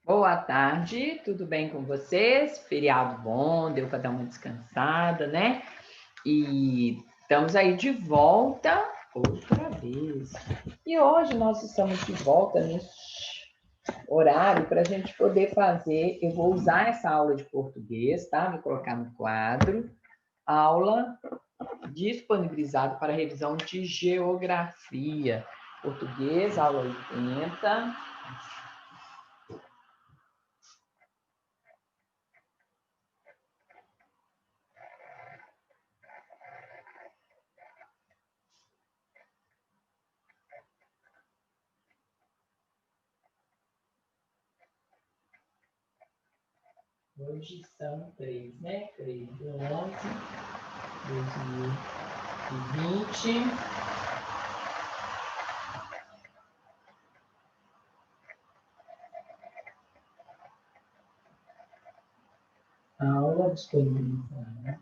Boa tarde, tudo bem com vocês? Feriado bom, deu para dar uma descansada, né? E estamos aí de volta outra vez. E hoje nós estamos de volta neste horário para a gente poder fazer. Eu vou usar essa aula de português, tá? Vou colocar no quadro. Aula disponibilizada para revisão de geografia. Português, aula 80. Hoje são 3, né? 3 de 11, 2020. Aula disponibilizada.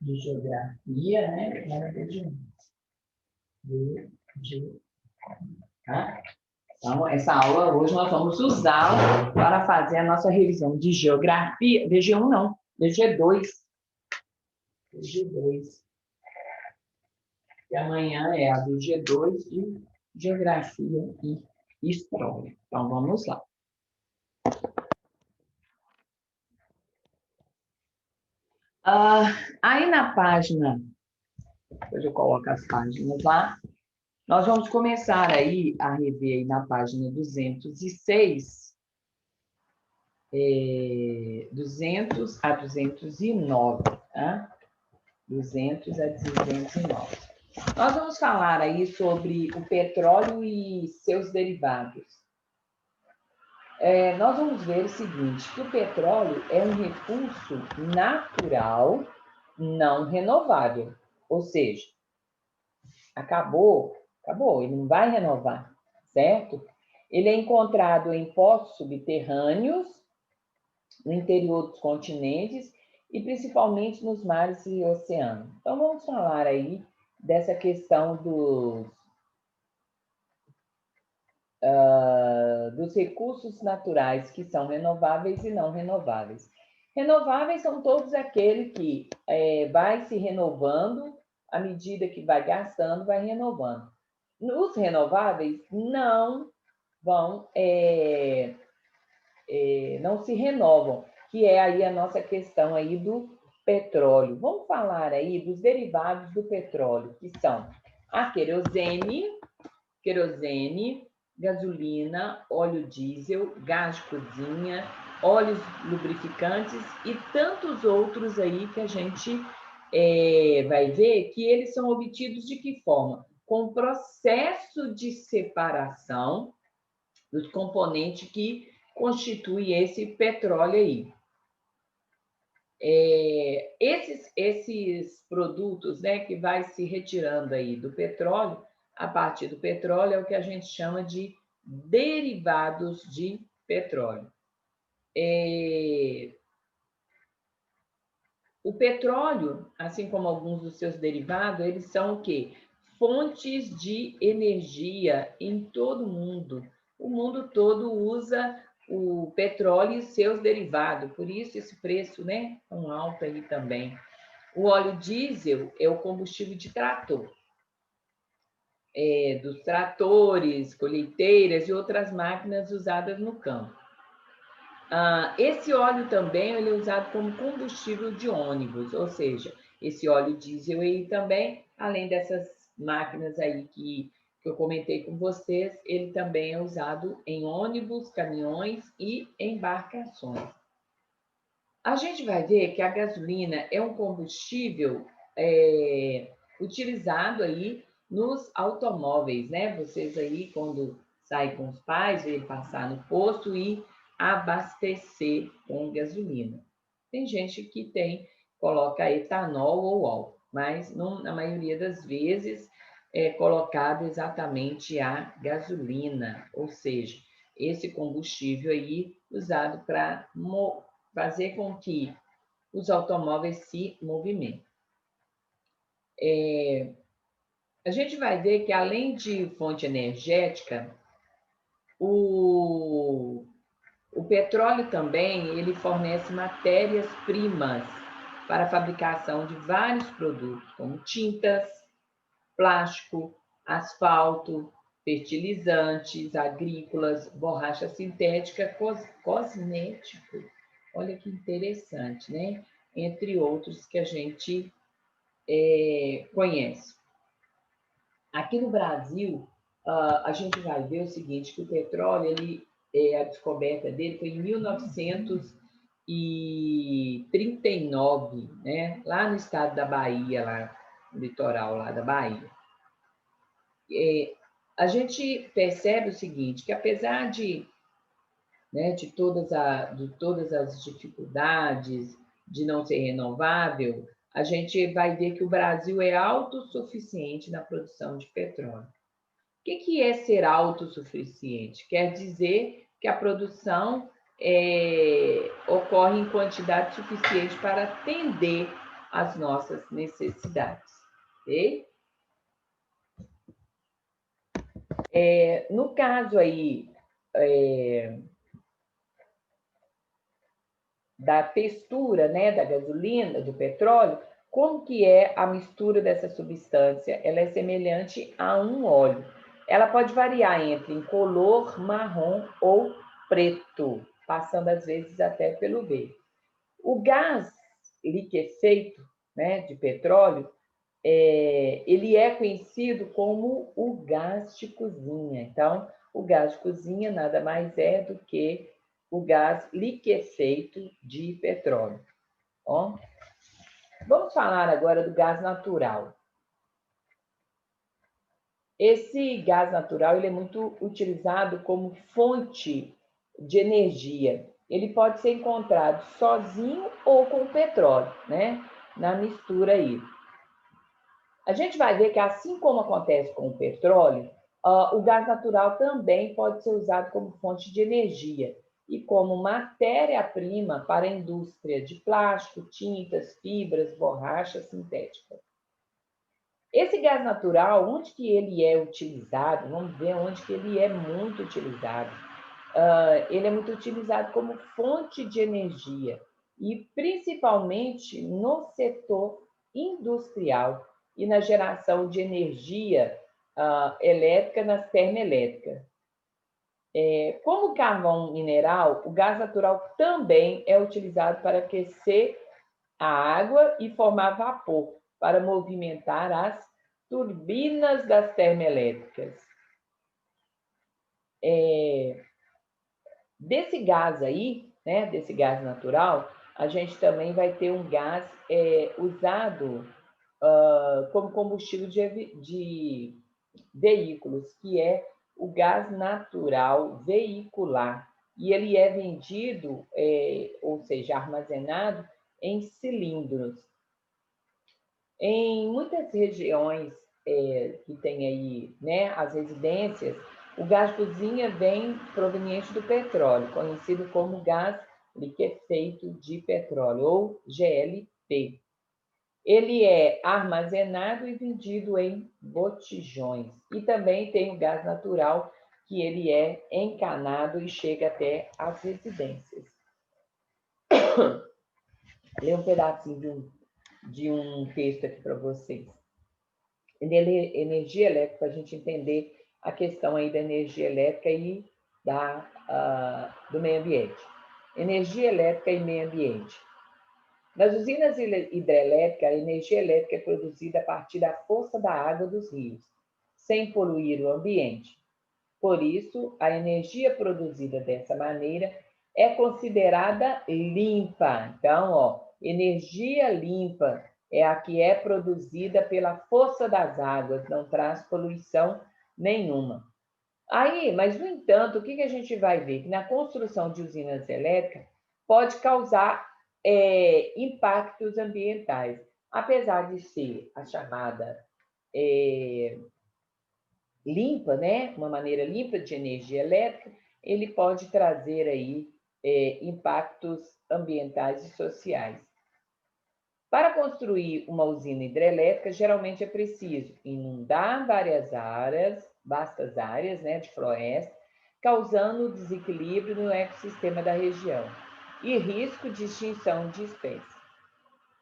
De geografia, né? Tá? Então, essa aula hoje nós vamos usá-la para fazer a nossa revisão de geografia. DG1 não, DG2. DG2. E amanhã é a DG2 de geografia e história. Então, vamos lá. Aí na página, depois eu coloco as páginas lá, nós vamos começar aí a rever aí na página 206, 200 a 209, tá? 200 a 209. Nós vamos falar aí sobre o petróleo e seus derivados. Nós vamos ver o seguinte, que o petróleo é um recurso natural não renovável, ou seja, acabou, ele não vai renovar, certo? Ele é encontrado em poços subterrâneos, no interior dos continentes e principalmente nos mares e oceanos. Então, vamos falar aí dessa questão dos recursos naturais que são renováveis e não renováveis. Renováveis são todos aqueles que vai se renovando à medida que vai gastando, vai renovando. Os renováveis não vão, não se renovam, que é aí a nossa questão aí do petróleo. Vamos falar aí dos derivados do petróleo, que são a querosene, gasolina, óleo diesel, gás de cozinha, óleos lubrificantes e tantos outros aí que a gente vai ver que eles são obtidos de que forma? Com processo de separação dos componentes que constitui esse petróleo aí. Esses produtos, né, que vai se retirando aí do petróleo, a partir do petróleo, é o que a gente chama de derivados de petróleo. O petróleo, assim como alguns dos seus derivados, eles são o quê? Fontes de energia em todo o mundo. O mundo todo usa o petróleo e seus derivados, por isso esse preço, né, tão alto aí também. O óleo diesel é o combustível de trator, dos tratores, colheiteiras e outras máquinas usadas no campo. Esse óleo também ele é usado como combustível de ônibus, ou seja, esse óleo diesel aí também, além dessas máquinas aí que eu comentei com vocês, ele também é usado em ônibus, caminhões e embarcações. A gente vai ver que a gasolina é um combustível utilizado aí nos automóveis, né? Vocês aí, quando saem com os pais, vêm passar no posto e abastecer com gasolina. Tem gente que coloca etanol ou álcool, mas na maioria das vezes é colocado exatamente a gasolina, ou seja, esse combustível aí usado para fazer com que os automóveis se movimentem. A gente vai ver que, além de fonte energética, o petróleo também ele fornece matérias-primas para a fabricação de vários produtos, como tintas, plástico, asfalto, fertilizantes agrícolas, borracha sintética, cosmético. Olha que interessante, né? Entre outros que a gente conhece. Aqui no Brasil, a gente vai ver o seguinte, que o petróleo, a descoberta dele foi em 1939, né? Lá no estado da Bahia, lá no litoral lá da Bahia. A gente percebe o seguinte, que apesar de todas as dificuldades de não ser renovável, a gente vai ver que o Brasil é autossuficiente na produção de petróleo. O que é ser autossuficiente? Quer dizer que a produção ocorre em quantidade suficiente para atender às nossas necessidades. Ok? No caso aí da textura, né, da gasolina, do petróleo, como que é a mistura dessa substância? Ela é semelhante a um óleo. Ela pode variar entre incolor, marrom ou preto, passando às vezes até pelo verde. O gás liquefeito, né, de petróleo, ele é conhecido como o gás de cozinha. Então, o gás de cozinha nada mais é do que o gás liquefeito de petróleo. Ó. Vamos falar agora do gás natural. Esse gás natural ele é muito utilizado como fonte de energia. Ele pode ser encontrado sozinho ou com petróleo, né? Na mistura aí. A gente vai ver que, assim como acontece com o petróleo, o gás natural também pode ser usado como fonte de energia e como matéria-prima para a indústria de plástico, tintas, fibras, borracha sintética. Esse gás natural, onde que ele é utilizado? Vamos ver onde que ele é muito utilizado. Ele é muito utilizado como fonte de energia e principalmente no setor industrial e na geração de energia elétrica nas termoelétricas. Como carvão mineral, o gás natural também é utilizado para aquecer a água e formar vapor, para movimentar as turbinas das termoelétricas. Desse gás aí, né, desse gás natural, a gente também vai ter um gás usado como combustível de veículos, que é o gás natural veicular. E ele é vendido, ou seja, armazenado em cilindros. Em muitas regiões que tem aí, né, as residências, o gás de cozinha vem proveniente do petróleo, conhecido como gás liquefeito de petróleo, ou GLP. Ele é armazenado e vendido em botijões. E também tem o gás natural, que ele é encanado e chega até as residências. Lê um pedacinho de um texto aqui para vocês. Energia elétrica, para a gente entender a questão aí da energia elétrica e do meio ambiente. Energia elétrica e meio ambiente. Nas usinas hidrelétricas, a energia elétrica é produzida a partir da força da água dos rios, sem poluir o ambiente. Por isso, a energia produzida dessa maneira é considerada limpa. Então, energia limpa é a que é produzida pela força das águas, não traz poluição nenhuma. Aí, mas no entanto, o que a gente vai ver? Que na construção de usinas elétricas pode causar impactos ambientais. Apesar de ser a chamada limpa, né? Uma maneira limpa de energia elétrica, ele pode trazer aí impactos ambientais e sociais. Para construir uma usina hidrelétrica, geralmente é preciso inundar várias áreas, vastas áreas, né, de floresta, causando desequilíbrio no ecossistema da região e risco de extinção de espécies.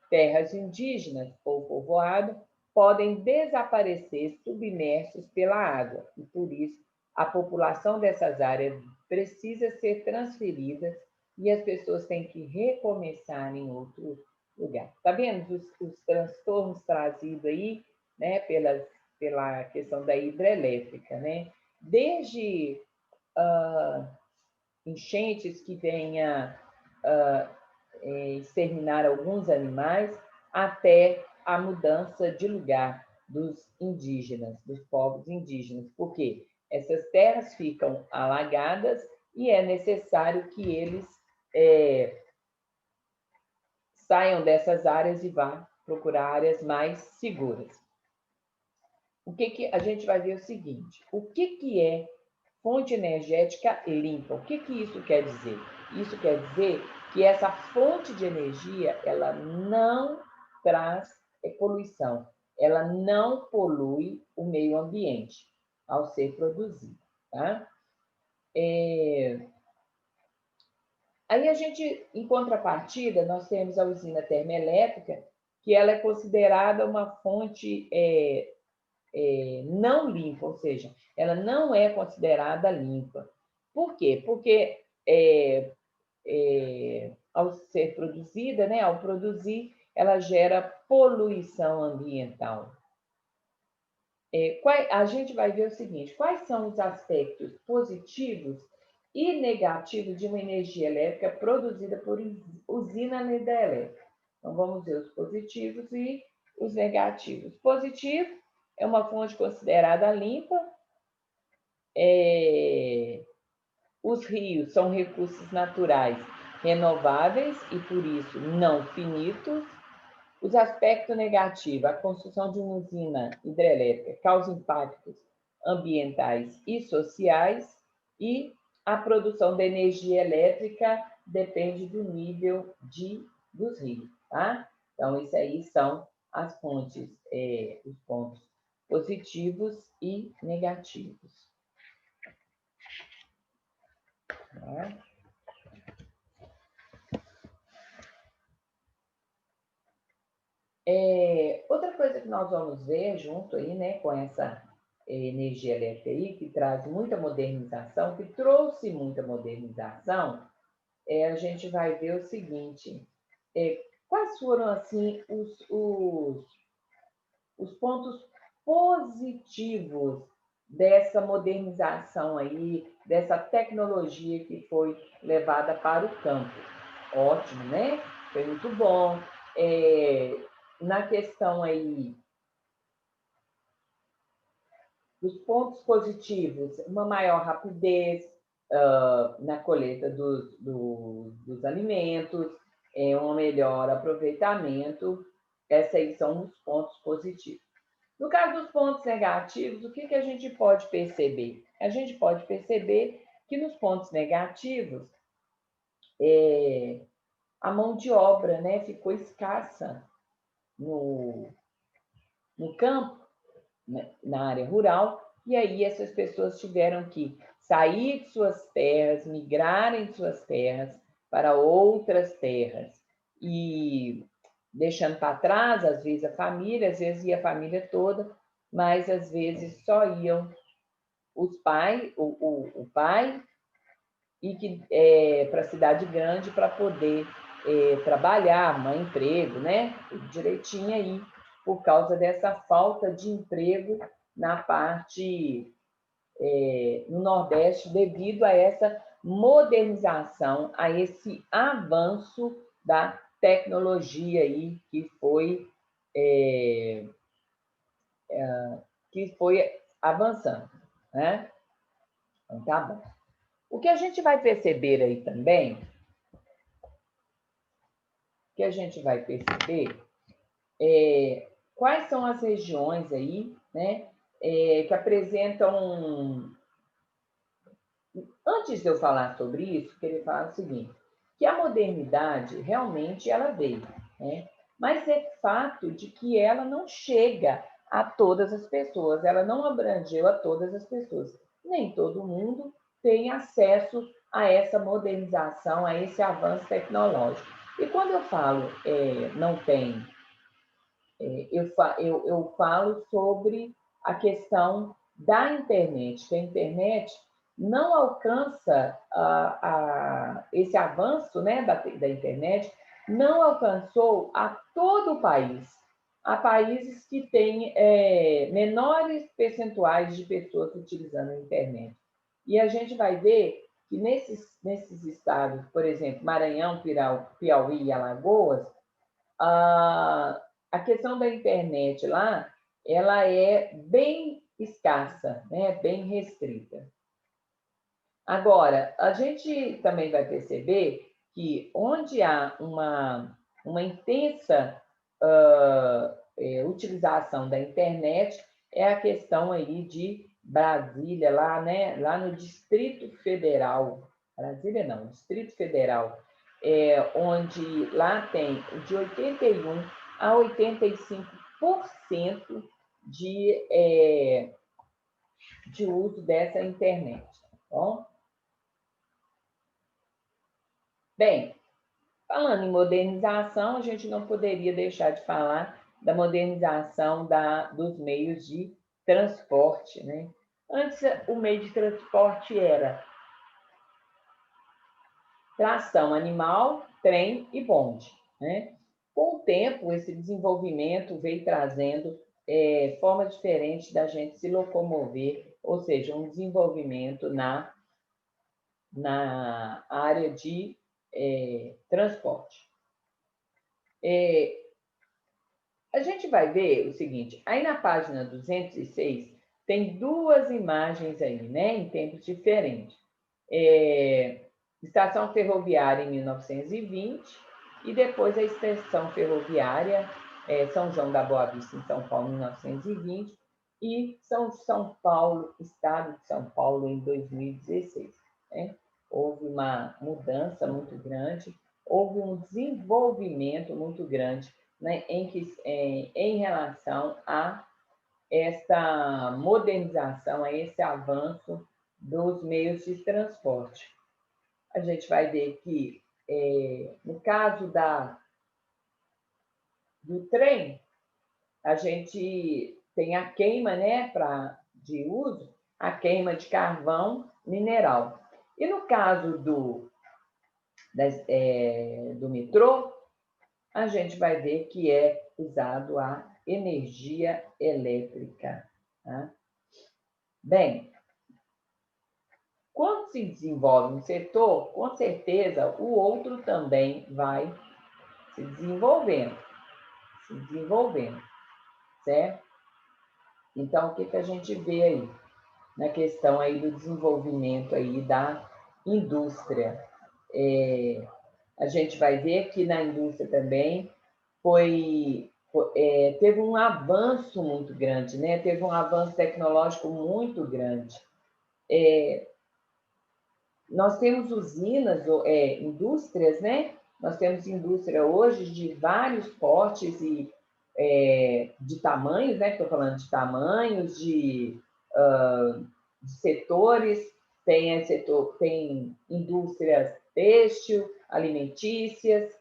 Terras indígenas ou povoado podem desaparecer submersos pela água e, por isso, a população dessas áreas precisa ser transferida e as pessoas têm que recomeçar em outro lugar. Está vendo os transtornos trazidos aí, né, pela questão da hidrelétrica, né? Desde enchentes que venha exterminar alguns animais, até a mudança de lugar dos indígenas, dos povos indígenas, porque essas terras ficam alagadas e é necessário que eles saiam dessas áreas e vá procurar áreas mais seguras. O que a gente vai ver o seguinte: o que é fonte energética limpa? O que isso quer dizer? Isso quer dizer que essa fonte de energia ela não traz poluição, ela não polui o meio ambiente ao ser produzida, tá? Aí a gente, em contrapartida, nós temos a usina termoelétrica, que ela é considerada uma fonte não limpa, ou seja, ela não é considerada limpa. Por quê? Porque ao ser produzida, né, ao produzir, ela gera poluição ambiental. A gente vai ver o seguinte: quais são os aspectos positivos e negativos de uma energia elétrica produzida por usina hidrelétrica? Então, vamos ver os positivos e os negativos. Positivo é uma fonte considerada limpa. Os rios são recursos naturais renováveis e, por isso, não finitos. Os aspectos negativos: a construção de uma usina hidrelétrica causa impactos ambientais e sociais, e a produção de energia elétrica depende do nível dos rios, tá? Então, isso aí são as fontes, os pontos positivos e negativos. Tá? Outra coisa que nós vamos ver junto aí, né, com essa energia elétrica aí, que traz muita modernização, que trouxe muita modernização, a gente vai ver o seguinte: quais foram assim os pontos positivos dessa modernização aí, dessa tecnologia que foi levada para o campo? Ótimo, né? Foi muito bom. Na questão aí dos pontos positivos, uma maior rapidez na colheita dos alimentos, um melhor aproveitamento. Esses aí são os pontos positivos. No caso dos pontos negativos, o que a gente pode perceber? A gente pode perceber que nos pontos negativos, a mão de obra, né, ficou escassa no campo, na área rural, e aí essas pessoas tiveram que sair de suas terras, migrarem de suas terras para outras terras, e deixando para trás, às vezes, a família, às vezes ia a família toda, mas às vezes só iam o pai, e que para a cidade grande para poder trabalhar, arrumar emprego, né? Direitinho aí, por causa dessa falta de emprego na parte no Nordeste, devido a essa modernização, a esse avanço da tecnologia aí que foi avançando, né? Então, tá bom. O que a gente vai perceber aí também que a gente vai perceber quais são as regiões aí, né, que apresentam. Antes de eu falar sobre isso, queria falar o seguinte, que a modernidade realmente ela veio, né? Mas é fato de que ela não chega a todas as pessoas, ela não abrangeu a todas as pessoas. Nem todo mundo tem acesso a essa modernização, a esse avanço tecnológico. E quando eu falo não tem, eu falo sobre a questão da internet, que a internet não alcança esse avanço, né, da internet, não alcançou a todo o país. Há países que têm menores percentuais de pessoas utilizando a internet. E a gente vai ver que nesses estados, por exemplo, Maranhão, Piauí e Alagoas, a questão da internet lá, ela é bem escassa, né? Bem restrita. Agora, a gente também vai perceber que onde há uma intensa utilização da internet é a questão aí de Brasília, lá, né? Lá no Distrito Federal. Brasília não, Distrito Federal, onde lá tem de 81 a 85% de uso dessa internet. Tá bom? Bem, falando em modernização, a gente não poderia deixar de falar da modernização dos meios de transporte, né? Antes, o meio de transporte era tração animal, trem e bonde, né? Com o tempo, esse desenvolvimento veio trazendo formas diferentes da gente se locomover, ou seja, um desenvolvimento na área de transporte. A gente vai ver o seguinte, aí na página 206 tem duas imagens aí, né, em tempos diferentes. Estação ferroviária em 1920 e depois a estação ferroviária São João da Boa Vista, em São Paulo, em 1920 e São Paulo, Estado de São Paulo, em 2016. Né? Houve uma mudança muito grande, houve um desenvolvimento muito grande, né, em relação a essa modernização, a esse avanço dos meios de transporte. A gente vai ver que, no caso do trem, a gente tem a queima, né, de uso, a queima de carvão mineral. E no caso do metrô, a gente vai ver que é usado a energia elétrica. Tá? Bem, quando se desenvolve um setor, com certeza o outro também vai se desenvolvendo, certo? Então, o que a gente vê aí? Na questão aí do desenvolvimento aí da indústria. A gente vai ver que na indústria também teve um avanço muito grande, né? Teve um avanço tecnológico muito grande. Nós temos usinas, indústrias, né? Nós temos indústria hoje de vários portes e de tamanhos, né? Estou falando de tamanhos, de setores, tem indústrias têxtil, alimentícias,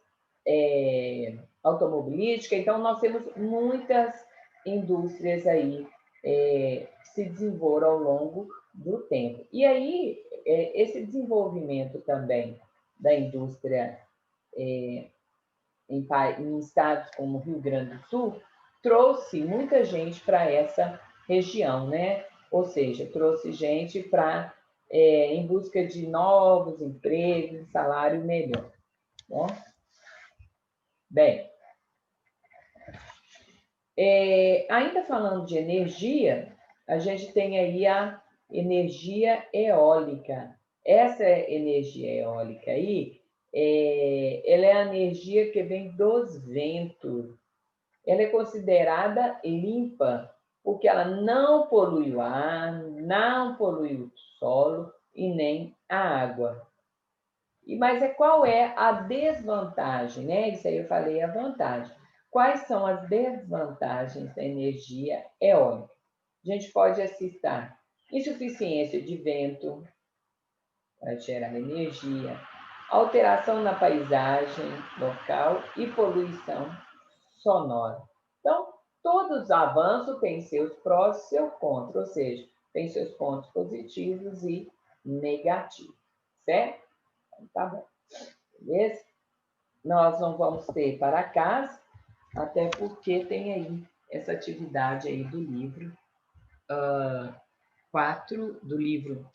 automobilística, então nós temos muitas indústrias aí que se desenvolveram ao longo do tempo. E aí, esse desenvolvimento também da indústria em estados como Rio Grande do Sul trouxe muita gente para essa região, né? Ou seja, trouxe gente em busca de novos empregos, salário melhor. Bom? Bem, ainda falando de energia, a gente tem aí a energia eólica. Essa energia eólica aí, ela é a energia que vem dos ventos. Ela é considerada limpa, porque ela não polui o ar, não polui o solo e nem a água. Mas qual é a desvantagem, né? Isso aí eu falei a vantagem. Quais são as desvantagens da energia eólica? A gente pode citar insuficiência de vento para gerar energia, alteração na paisagem local e poluição sonora. Então, todos os avanços têm seus prós e seus contras, ou seja, tem seus pontos positivos e negativos, certo? Então, tá bom. Beleza? Nós não vamos ter para casa, até porque tem aí essa atividade aí do livro 4, do livro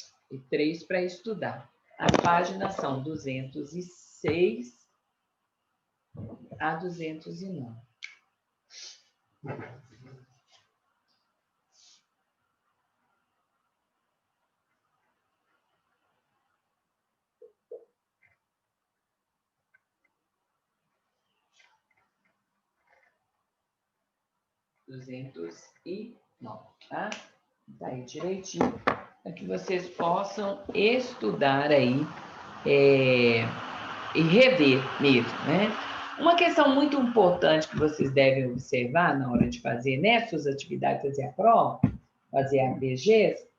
3 para estudar. As páginas são 206 a 209. Tá? Tá aí direitinho, para que vocês possam estudar aí e rever mesmo, né? Uma questão muito importante que vocês devem observar na hora de fazer, né, suas atividades, fazer a prova, fazer a ABGs,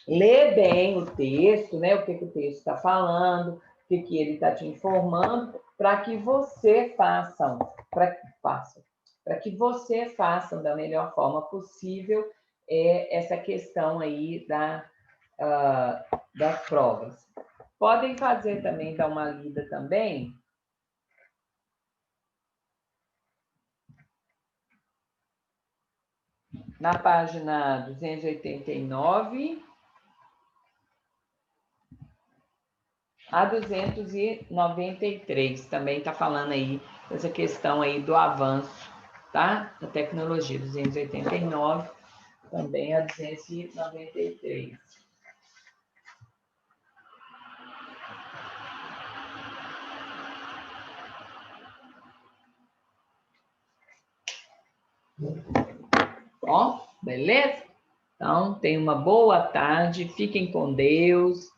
ler bem o texto, né, o que o texto está falando, o que ele está te informando, para que você façam, para que você façam da melhor forma possível essa questão aí das provas. Podem fazer também, dar uma lida também na página 289 a 293, também está falando aí essa questão aí do avanço, tá? Da tecnologia, 289, também a 293. Ó, beleza? Então, tenham uma boa tarde, fiquem com Deus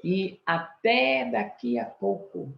e até daqui a pouco.